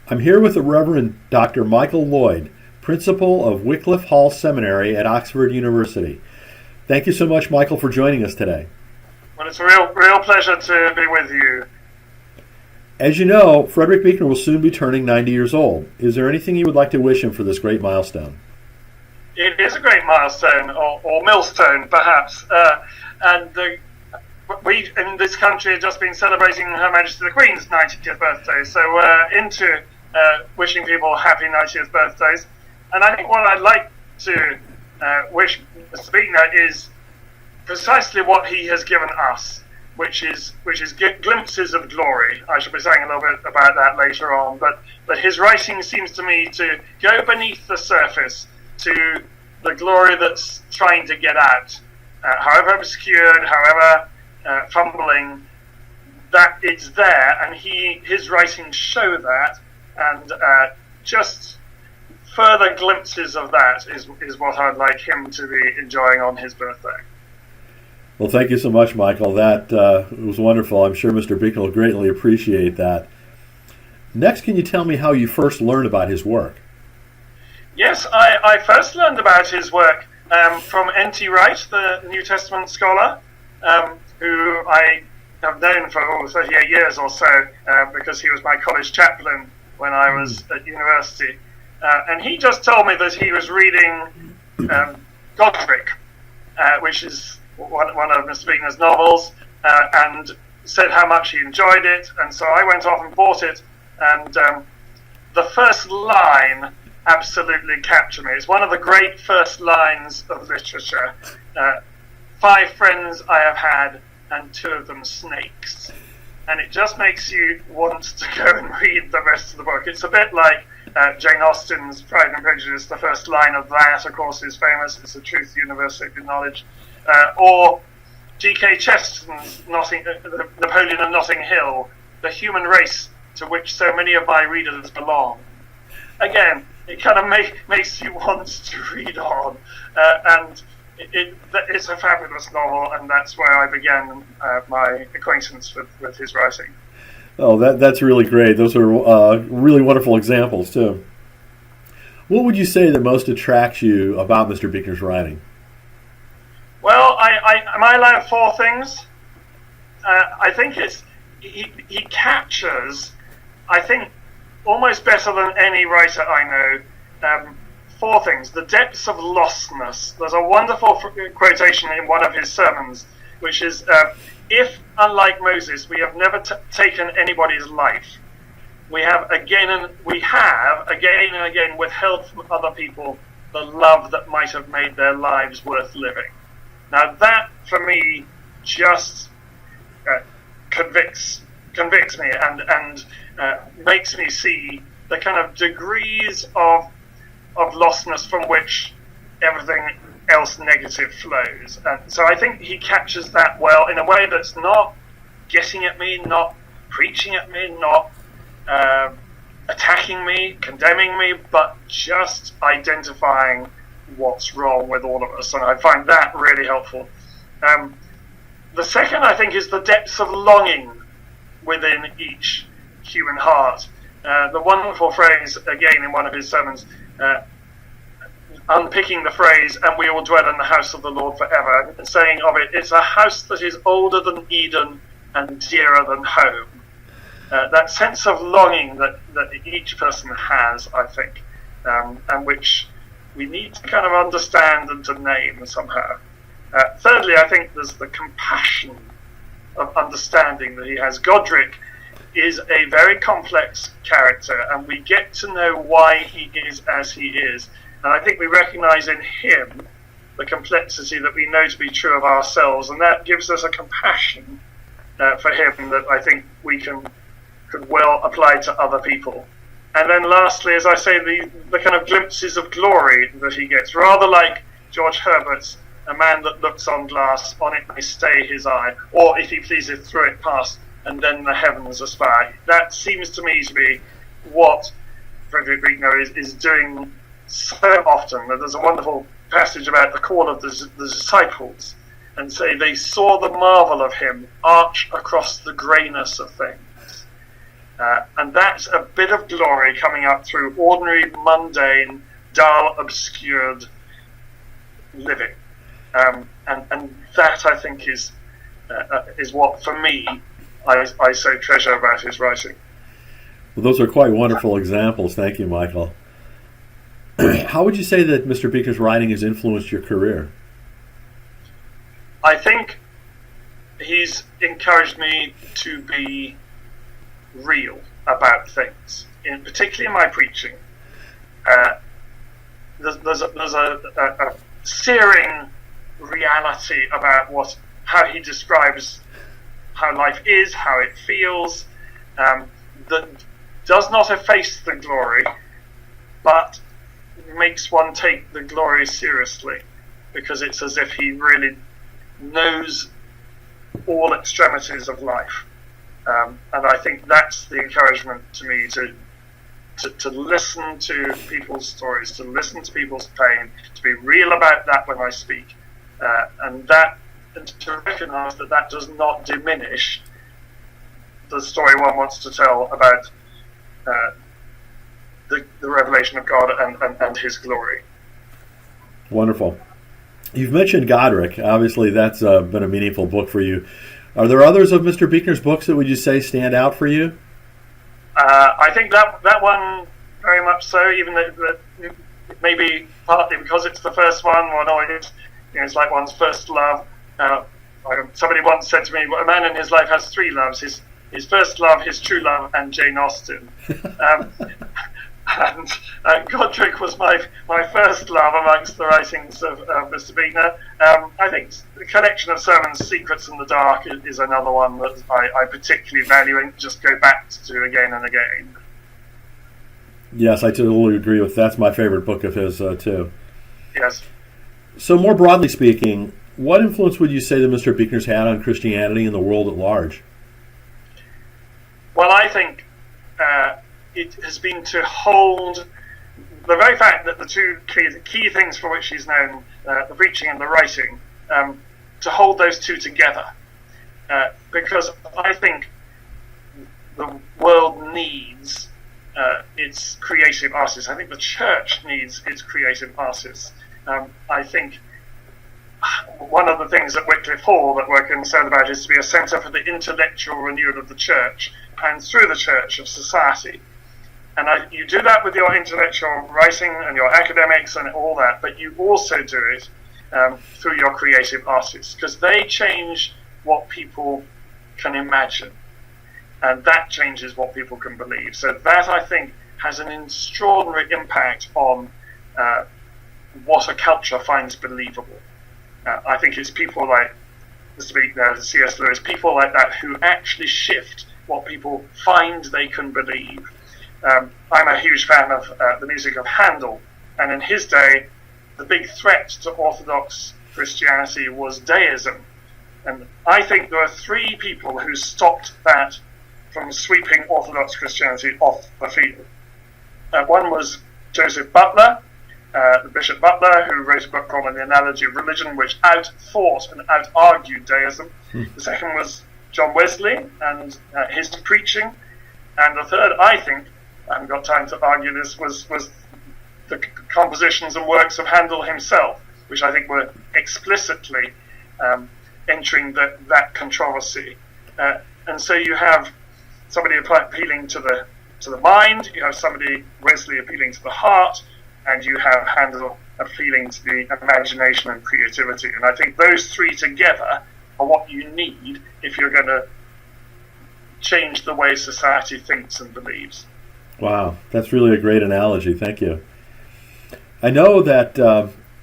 I'm here with the Reverend Dr. Michael Lloyd, Principal of Wycliffe Hall Seminary at Oxford University. Thank you so much, Michael, for joining us today. Well, it's a real pleasure to be with you. As you know, Frederick Buechner will soon be turning 90 years old. Is there anything you would like to wish him for this great milestone? It is a great milestone, or millstone, perhaps. We in this country have just been celebrating Her Majesty the Queen's 90th birthday, so we're into wishing people happy 90th birthdays. And I think what I'd like to wish Mr. Buechner is precisely what he has given us, which is glimpses of glory. I shall be saying a little bit about that later on, but his writing seems to me to go beneath the surface to the glory that's trying to get out, however obscured, however fumbling, that it's there, and his writings show that, and just further glimpses of that is what I'd like him to be enjoying on his birthday. Well, thank you so much, Michael. That was wonderful. I'm sure Mr. Buechner will greatly appreciate that. Next, can you tell me how you first learned about his work? Yes, I first learned about his work from N.T. Wright, the New Testament scholar, who I have known for 38 years or so, because he was my college chaplain when I was at university. And he just told me that he was reading Godric, which is one of Mr. Buechner's novels, and said how much he enjoyed it. And so I went off and bought it, and the first line absolutely captured me. It's one of the great first lines of literature. 5 friends I have had, and 2 of them snakes. And it just makes you want to go and read the rest of the book. It's a bit like Jane Austen's Pride and Prejudice. The first line of that, of course, is famous. It's the truth, universal knowledge. Or G.K. Chesterton's Napoleon of Notting Hill, the human race to which so many of my readers belong. Again, it kind of makes you want to read on, and it's a fabulous novel, and that's where I began my acquaintance with his writing. Oh, that's really great. Those are really wonderful examples, too. What would you say that most attracts you about Mr. Buechner's writing? Well, am I allowed 4 things? I think he captures, I think, almost better than any writer I know, 4 things. The depths of lostness. There's a wonderful quotation in one of his sermons, which is, if, unlike Moses, we have never taken anybody's life, we have again and again withheld from other people the love that might have made their lives worth living. Now that, for me, just convicts me and makes me see the kind of degrees of lostness from which everything else negative flows. And so I think he captures that well in a way that's not getting at me, not preaching at me, not attacking me, condemning me, but just identifying what's wrong with all of us. And I find that really helpful. The second, I think, is the depths of longing within each human heart. The wonderful phrase, again, in one of his sermons, unpicking the phrase, and we will dwell in the house of the Lord forever, and saying of it, it's a house that is older than Eden and dearer than home. That sense of longing that each person has, I think, and which we need to kind of understand and to name somehow. Thirdly, I think there's the compassion of understanding that he has. Godric is a very complex character, and we get to know why he is as he is. And I think we recognize in him the complexity that we know to be true of ourselves, and that gives us a compassion for him that I think we could well apply to other people. And then lastly, as I say, the kind of glimpses of glory that he gets, rather like George Herbert's "A man that looks on glass, on it may stay his eye, or if he pleaseth through it pass, and then the heavens aspire." That seems to me to be what Frederick Buechner is doing so often. There's a wonderful passage about the call of the disciples, and say they saw the marvel of him arch across the greyness of things. And that's a bit of glory coming up through ordinary, mundane, dull, obscured living. And that, I think, is what, for me, I so treasure about his writing. Well, those are quite wonderful examples. Thank you, Michael. How would you say that Mr. Buechner's writing has influenced your career? I think he's encouraged me to be real about things, particularly in my preaching. There's a searing reality about how he describes how life is, how it feels, that does not efface the glory, but makes one take the glory seriously, because it's as if he really knows all extremities of life. And I think that's the encouragement to me, to listen to people's stories, to listen to people's pain, to be real about that when I speak, and to recognise that does not diminish the story one wants to tell about the revelation of God and his glory. Wonderful. You've mentioned Godric. Obviously, that's been a meaningful book for you. Are there others of Mr. Buechner's books that would you say stand out for you? I think that one very much so, even though maybe partly because it's the first one, it's like one's first love. Somebody once said to me, a man in his life has three loves: his first love, his true love, and Jane Austen. And Godric was my first love amongst the writings of Mr. Buechner. I think the collection of sermons, Secrets in the Dark, is another one that I particularly value and just go back to again and again. Yes, I totally agree with that. That's my favorite book of his, too. Yes. So more broadly speaking, what influence would you say that Mr. Buechner's had on Christianity and the world at large? Well, I think it has been to hold the very fact that the two key things for which he's known, the preaching and the writing, to hold those two together. Because I think the world needs its creative artists. I think the church needs its creative artists. I think one of the things at Wycliffe Hall that we're concerned about is to be a centre for the intellectual renewal of the church, and through the church of society. And you do that with your intellectual writing and your academics and all that, but you also do it through your creative artists, because they change what people can imagine, and that changes what people can believe. So that, I think, has an extraordinary impact on what a culture finds believable. I think it's people like Mr. Buechner, C.S. Lewis, people like that who actually shift what people find they can believe. I'm a huge fan of the music of Handel, and in his day, the big threat to Orthodox Christianity was deism. And I think there are three people who stopped that from sweeping Orthodox Christianity off the field. One was Joseph Butler, the Bishop Butler, who wrote a book called An Analogy of Religion, which out-fought and out-argued deism. The second was John Wesley and his preaching. And the third, I think, I haven't got time to argue this, was the compositions and works of Handel himself, which I think were explicitly entering that controversy. And so you have somebody appealing to the mind, you have somebody, Wesley, appealing to the heart, and you have Handel appealing to the imagination and creativity. And I think those three together are what you need if you're going to change the way society thinks and believes. Wow, that's really a great analogy. Thank you. I know that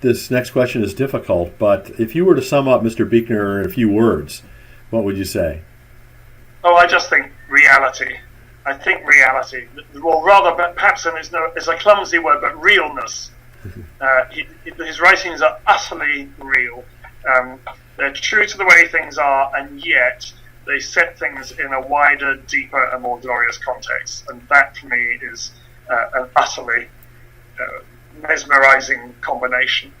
this next question is difficult, but if you were to sum up Mr. Buechner in a few words, what would you say? Oh, I just think reality. I think reality. Or rather, perhaps, and it's a clumsy word, but realness. His writings are utterly real. They're true to the way things are, and yet they set things in a wider, deeper, and more glorious context. And that, for me, is an utterly mesmerizing combination.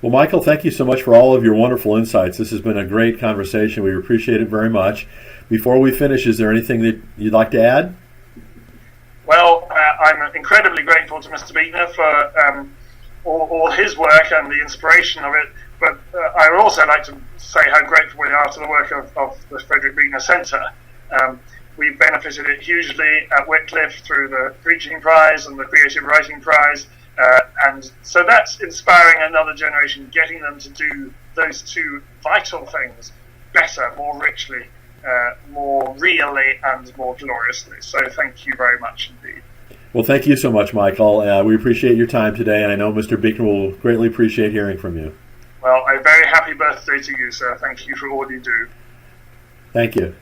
Well, Michael, thank you so much for all of your wonderful insights. This has been a great conversation. We appreciate it very much. Before we finish, is there anything that you'd like to add? Well, I'm incredibly grateful to Mr. Buechner for all his work and the inspiration of it, but I would also like to say how grateful we are to the work of the Frederick Buechner Centre. We've benefited it hugely at Wycliffe through the Preaching Prize and the Creative Writing Prize, and so that's inspiring another generation, getting them to do those two vital things better, more richly, more really, and more gloriously. So thank you very much indeed. Well, thank you so much, Michael. We appreciate your time today, and I know Mr. Buechner will greatly appreciate hearing from you. Well, a very happy birthday to you, sir. Thank you for all you do. Thank you.